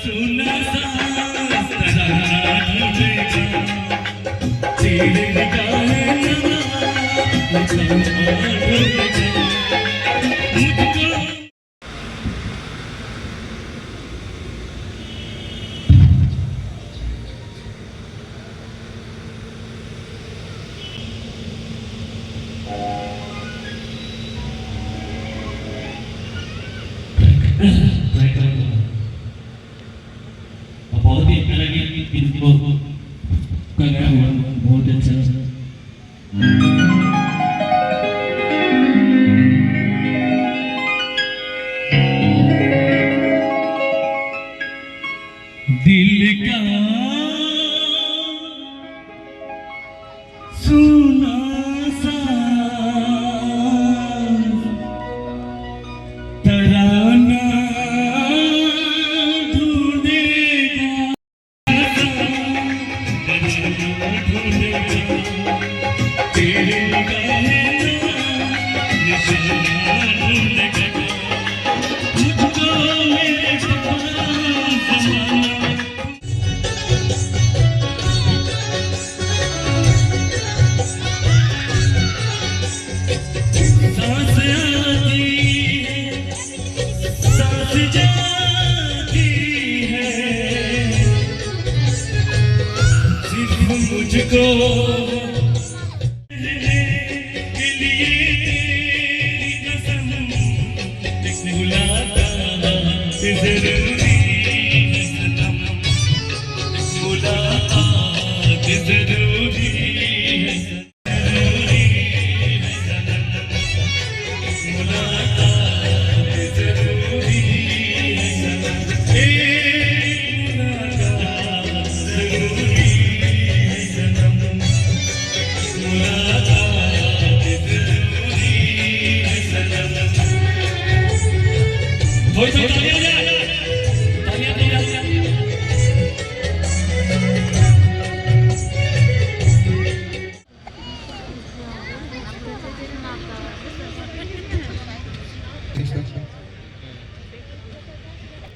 सुना सांस तराना ढूंढेगा तेरे निगाहें मुझको बहुत ही अच्छा लगे इनको गाया हुआ बहुत अच्छा दिल का सुना सा तराना तेरे मुझको मेरे सांस आती है सांस जाती है सिर्फ मुझको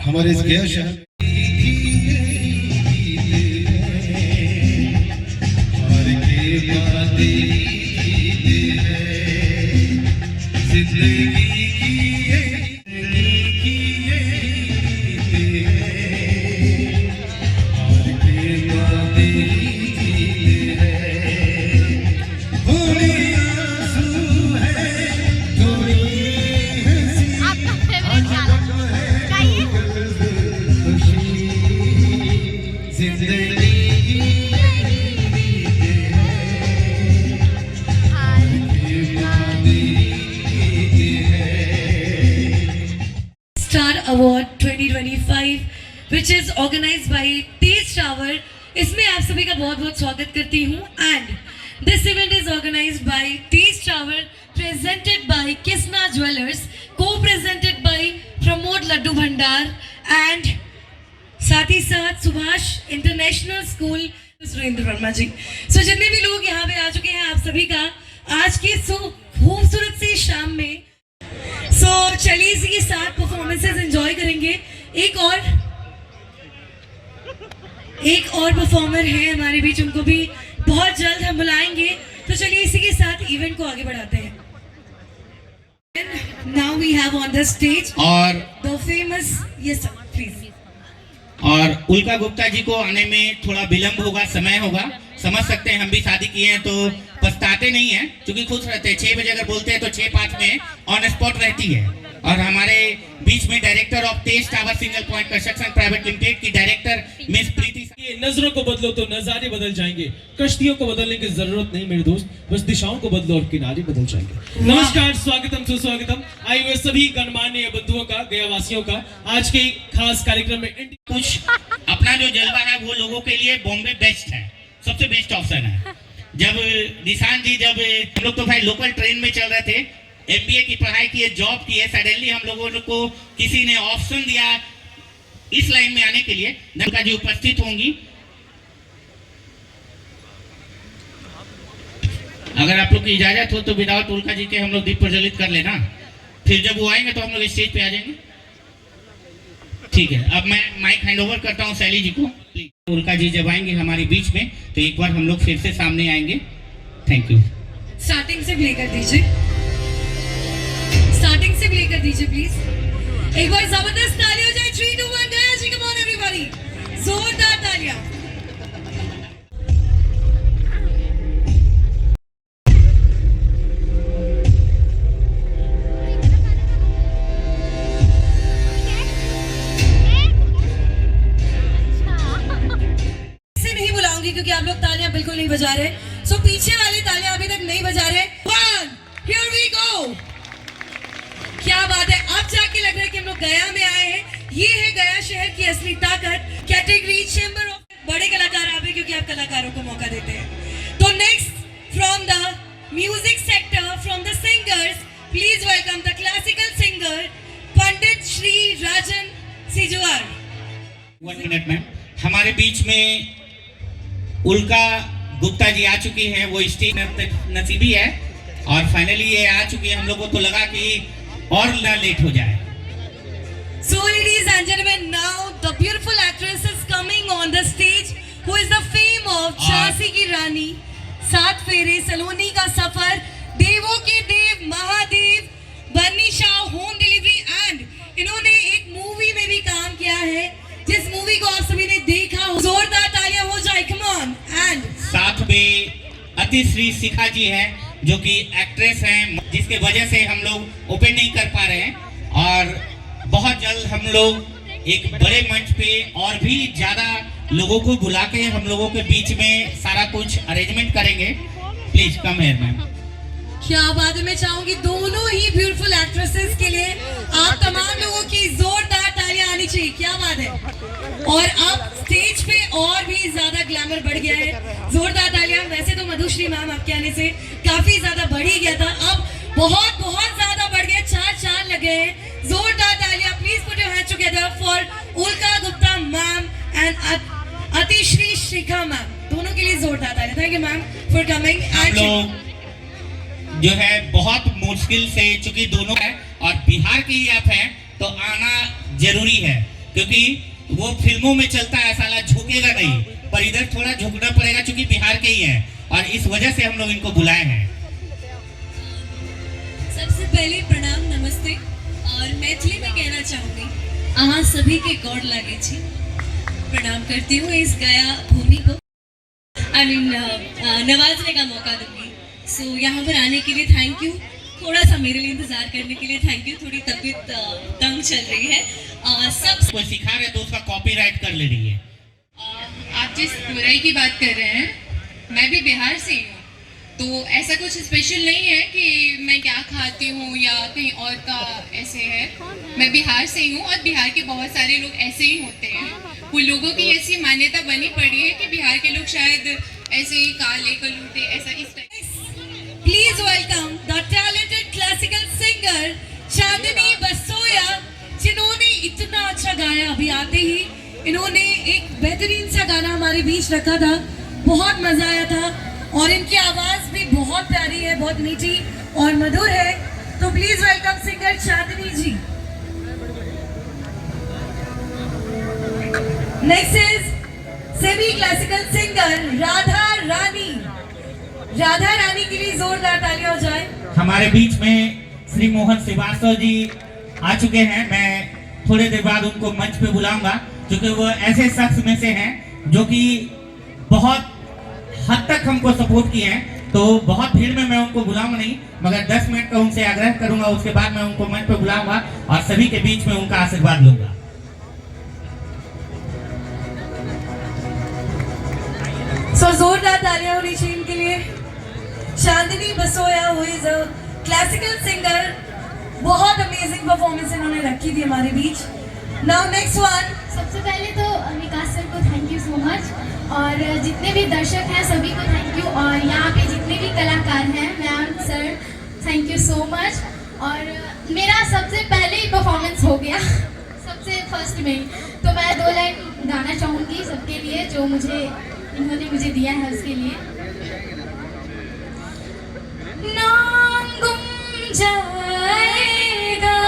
हमारे इस गया शहर Star Award 2025 which is organized by Tejas Tower. इसमें आप सभी का बहुत बहुत स्वागत करती हूँ and this event is organized by Tejas Tower, presented by Kisna Jewelers, co-presented by Pramod Laddu Bhandar and साथ ही साथ सुभाष इंटरनेशनल स्कूल सुरेंद्र वर्मा जी। सो जितने भी लोग यहाँ पे आ चुके हैं आप सभी का आज की खूबसूरत सी शाम में चलिए इसी के साथ परफॉर्मेंसेस एंजॉय करेंगे। एक और परफॉर्मर है हमारे बीच, उनको भी बहुत जल्द हम बुलाएंगे। तो चलिए इसी के साथ इवेंट को आगे बढ़ाते हैं। Now we have on the stage और the famous yes sir please. और उल्का गुप्ता जी को आने में थोड़ा विलंब होगा, समय होगा, समझ सकते हैं। हम भी शादी किए हैं तो पछताते नहीं हैं, क्योंकि खुश रहते हैं। 6 बजे अगर बोलते हैं तो 6:05 में ऑन स्पॉट रहती है। और हमारे बीच में director of Tej tower single point construction private limited की डायरेक्टर मिस प्रीति। नजरों को बदलो तो नजारे बदल जाएंगे, कश्तियों को बदलने की जरूरत नहीं मेरे दोस्त, बस दिशाओं को बदलो और किनारे बदल जाएंगे। नमस्कार, स्वागतम सुस्वागतम आए हुए सभी गणमान्य बंधुओं का, गया वासियों का आज के खास कार्यक्रम में। कुछ अपना जो जलवा है वो लोगों के लिए बॉम्बे बेस्ट है, सबसे बेस्ट ऑप्शन है। जब निशान जी, जब हम लोग तो भाई लोकल ट्रेन में चल रहे थे, एमबीए की पढ़ाई की है, जॉब की है, सडनली हम लोगों को किसी ने ऑप्शन दिया इस लाइन में आने के लिए। नमका जी उपस्थित होंगी। अगर आप लोग की इजाजत हो तो विदाउट उल्का जी के हम लोग दीप प्रज्वलित कर लेना, फिर जब वो आएंगे तो हम लोग स्टेज पे आ जाएंगे। ठीक है, अब मैं माइक हैंड ओवर करता हूँ शैली जी को। प्लीज उल्का जी जब आएंगे हमारे बीच में तो एक बार हम लोग फिर से सामने आएंगे। Thank you. स्टार्टिंग से प्ले कर दीजिए, स्टार्टिंग से प्ले कर दीजिए प्लीज। एक बार जबरदस्त ताली हो जाए। 3 2 1 गया जी, कम ऑन एवरीबॉडी, जोरदार तालियां। ऐसे नहीं बुलाऊंगी क्योंकि आप लोग तालियां बिल्कुल नहीं बजा रहे, सो पीछे वाली तालियां अभी तक नहीं बजा रहे। 1 हियर वी गो। क्या बात है, अब जाके लग रहा है कि हम लोग गया में आए हैं। ये है गया शहर की असली ताकत। कैटेगरी चैम्बर ऑफ, बड़े कलाकार आप हैं क्योंकि आप कलाकारों को मौका देते हैं। तो next from the music sector, from the singers, please welcome the classical singer Pandit Shri Rajan Sijuar. 1 minute ma'am, हमारे बीच में उल्का गुप्ता जी आ चुकी हैं। वो स्टेज नसीबी है और फाइनली ये आ चुकी है। हम लोगों को तो लगा कि और ना लेट हो जाए। So ladies and gentlemen, now the beautiful actress is coming on the stage, who is the fame of Jhansi की रानी, 7 फेरे, सलोनी का सफर, देवों के देव महादेव, बन्नी शाह, होम डिलीवरी, एंड इन्होंने एक मूवी में भी काम किया है जिस मूवी को आप सभी ने देखा हो। जोरदार तालियां हो जाए, कम ऑन। एंड साथ में अतिश्री शिखा जी हैं जो कि एक्ट्रेस हैं, जिसके वजह से हम लोग ओपन नहीं कर पा रहे हैं और बहुत जल्द हम लोग एक बड़े मंच पे और भी ज्यादा लोगों को बुला के हम लोगों के बीच में सारा कुछ अरेंजमेंट करेंगे। Please come here ma'am. क्या बात है, मैं चाहूंगी दोनों ही ब्यूटीफुल एक्ट्रेसेस के लिए आप तमाम लोगों की जोरदार तालियां आनी चाहिए। क्या बात है, और अब स्टेज पे और भी ज्यादा ग्लैमर बढ़ गया है। जोरदार तालियां। वैसे तो मधुश्री मैम आपके आने से काफी ज्यादा बढ़ ही गया था, अब बहुत बहुत ज्यादा बढ़ गया, 4 चांद लगे हैं। जोरदार तालियां। Please put your hands together for Ulka Gupta ma'am and Atishri Shikha ma'am, दोनों के लिए जोरदार तालियां। Thank you ma'am for coming. हम लोग जो है बहुत मुश्किल से, चूंकि दोनों है और बिहार की ही आप हैं तो आना जरूरी है, क्योंकि वो फिल्मों में चलता है साला झुकेगा नहीं, पर इधर थोड़ा झुकना पड़ेगा चूंकि बिहार के ही हैं और इस वजह से हम लोग इनको बुलाए हैं। सबसे पहले प्रणाम, नमस्ते, और मैथिली में कहना चाहूँगी अहाँ सभी के गौर लागे छी। प्रणाम करती हूँ इस गया भूमि को, नवाजने का मौका दूंगी। सो यहाँ पर आने के लिए थैंक यू, थोड़ा सा मेरे लिए इंतजार करने के लिए थैंक यू। थोड़ी तबीयत तंग चल रही है। सब कोई सिखा रहे तो उसका कॉपीराइट कर ले रही है। आप जिस बुराई की बात कर रहे हैं, मैं भी बिहार से ही हूँ, तो ऐसा कुछ स्पेशल नहीं है कि मैं क्या खाती हूँ या कहीं और का ऐसे है। मैं बिहार से ही हूँ और बिहार के बहुत सारे लोग ऐसे ही होते हैं। वो लोगों की ऐसी मान्यता बनी पड़ी है कि बिहार के लोग शायद ऐसे ही काले कलूटे ऐसा इस type. Please welcome the talented classical singer Chandni Basoya, जिन्होंने इतना अच्छा गाया। अभी आते ही इन्होंने एक बेहतरीन सा गाना हमारे बीच रखा था, बहुत मजा आया था और इनकी आवाज भी बहुत प्यारी है, बहुत मीठी और मधुर है। तो please welcome singer Chandni ji. Next is semi classical singer Radha Rani. Radha Rani के लिए जोरदार तालियां हो जाए। हमारे बीच में श्री मोहन श्रीवास्तव जी आ चुके हैं। मैं थोड़ी देर बाद उनको मंच पे बुलाऊंगा, क्योंकि वो ऐसे शख्स में से हैं जो कि बहुत हद तक हमको सपोर्ट किए हैं। तो बहुत भीड़ में मैं उनको बुलाऊंगा नहीं, मगर 10 मिनट का उनसे आग्रह करूंगा, उसके बाद मैं उनको मंच पे बुलाऊंगा और सभी के बीच में उनका आशीर्वाद लूंगा। सो जोरदार तालियां होनी चाहिए इनके लिए। Chandni Basoya who is a classical singer, बहुत अमेजिंग परफॉर्मेंस इन्होंने रखी थी हमारे बीच। Now next one. सबसे पहले तो विकास सर को थैंक यू सो मच, और जितने भी दर्शक हैं सभी को थैंक यू, और यहाँ पे जितने भी कलाकार हैं, ma'am sir thank you so much. और मेरा सबसे पहले ही परफॉर्मेंस हो गया सबसे फर्स्ट में, तो मैं 2 लाइन गाना चाहूँगी सबके लिए जो इन्होंने मुझे दिया है उसके लिए। नाम गुम जाएगा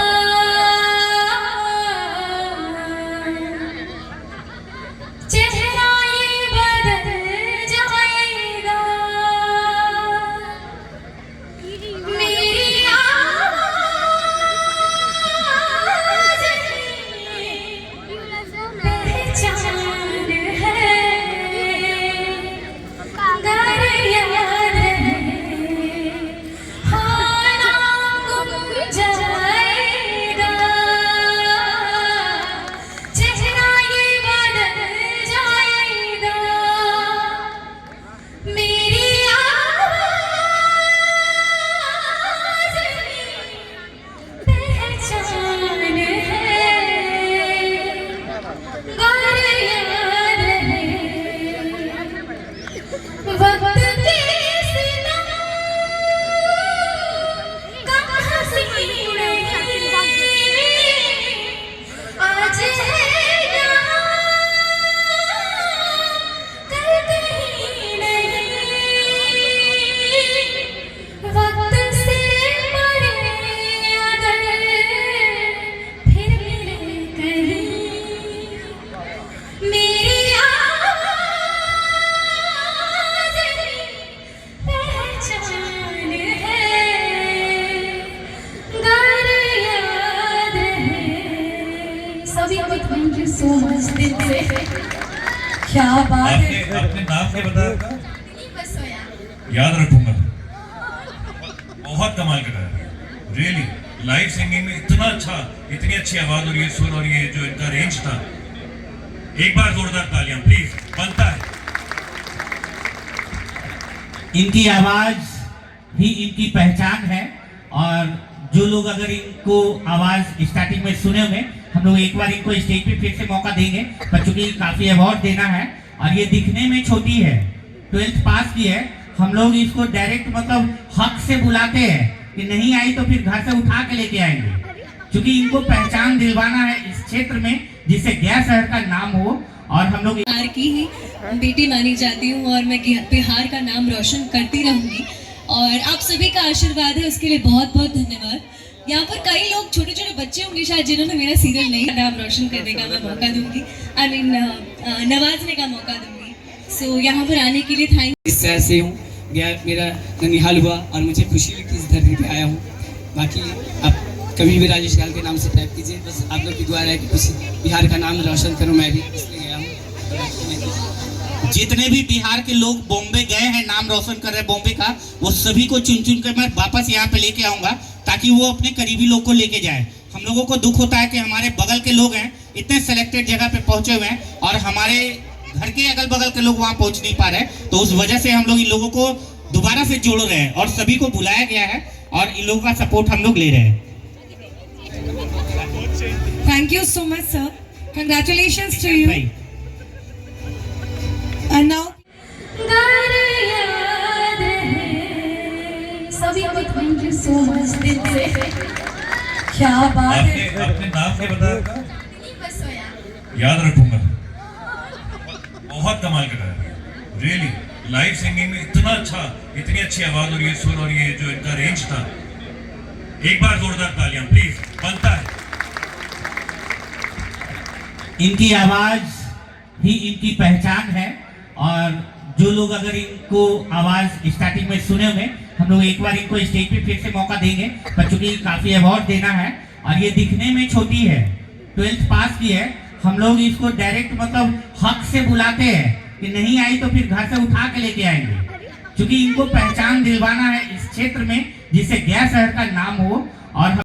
को थैंक यू सो मच दिल से। क्या बात है। आपने आपने नाम क्या बताया था? बस हो यार। याद रखूंगा। बहुत कमाल का गाया, रियली। लाइव सिंगिंग में इतना अच्छा, इतनी अच्छी आवाज और ये सुर और ये जो इनका रेंज था, एक बार जोरदार तालियां प्लीज, बनता है। इनकी आवाज ही इनकी पहचान है। और जो लोग अगर इनको आवाज स्टार्टिंग में सुने होंगे, हम लोग एक बार इनको स्टेज पे फिर से मौका देंगे, पर चूंकि काफी अवार्ड देना है और ये दिखने में छोटी है, 12th पास की है, हम लोग इसको डायरेक्ट मतलब हक से बुलाते हैं कि नहीं आई तो फिर घर से उठा के लेके आएंगे, क्योंकि इनको पहचान दिलवाना है इस क्षेत्र में जिससे गया शहर का नाम हो। और हम लोग बिहार की ही बेटी मानी जाती हूँ और मैं बिहार का नाम रोशन करती रहूंगी और आप सभी का आशीर्वाद है, उसके लिए बहुत बहुत धन्यवाद। यहाँ पर कई लोग छोटे छोटे बच्चे होंगे शायद जिन्होंने मेरा सीरियल नहीं, नाम रोशन करने का मैं मौका दूंगी, नवाजने का मौका दूंगी। सो यहाँ पर आने के लिए थैंक। इस शहर से हूँ, मेरा ननिहाल हुआ और मुझे खुशी हुई कि इस धरती पे आया हूँ। बाकी आप कभी भी राजेश गाल के नाम से टाइप कीजिए, बस आप लोग की दुआ है कि कुछ बिहार का नाम रोशन करूँ, मैं भी इसलिए गया हूँ। जितने भी बिहार के लोग बॉम्बे गए हैं नाम रोशन कर रहे हैं बॉम्बे का, वो सभी को चुन चुन कर मैं वापस यहाँ पे लेके आऊंगा ताकि वो अपने करीबी लोग को लेके जाए। हम लोगों को दुख होता है कि हमारे बगल के लोग हैं इतने सेलेक्टेड जगह पे पहुंचे हुए हैं और हमारे घर के अगल बगल के लोग वहाँ पहुंच नहीं पा रहे, तो उस वजह से हम लोग इन लोगों को दोबारा से जोड़ रहे हैं और सभी को बुलाया गया है और इन लोगों का सपोर्ट हम लोग ले रहे हैं। Thank you so much, sir. Congratulations to you. And now, सभी को थैंक यू सो मच दिल से। क्या बात है। आपने आपने नाम क्या बताया था? बस हो यार। याद रखूंगा। बहुत कमाल का गाया, रियली। लाइव सिंगिंग में इतना अच्छा, इतनी अच्छी आवाज और ये सुर और ये जो इनका रेंज था, एक बार जोरदार तालियां प्लीज, बनता है। इनकी आवाज ही इनकी पहचान है। और जो लोग अगर इनको आवाज स्टार्टिंग में सुने होंगे, हम लोग एक बार इनको स्टेज पे फिर से मौका देंगे, पर चूंकि काफी अवार्ड देना है और ये दिखने में छोटी है, 12th पास की है, हम लोग इसको डायरेक्ट मतलब हक से बुलाते हैं कि नहीं आई तो फिर घर से उठा के लेके आएंगे, क्योंकि इनको पहचान दिलवाना है इस क्षेत्र में जिससे गया शहर का नाम हो। और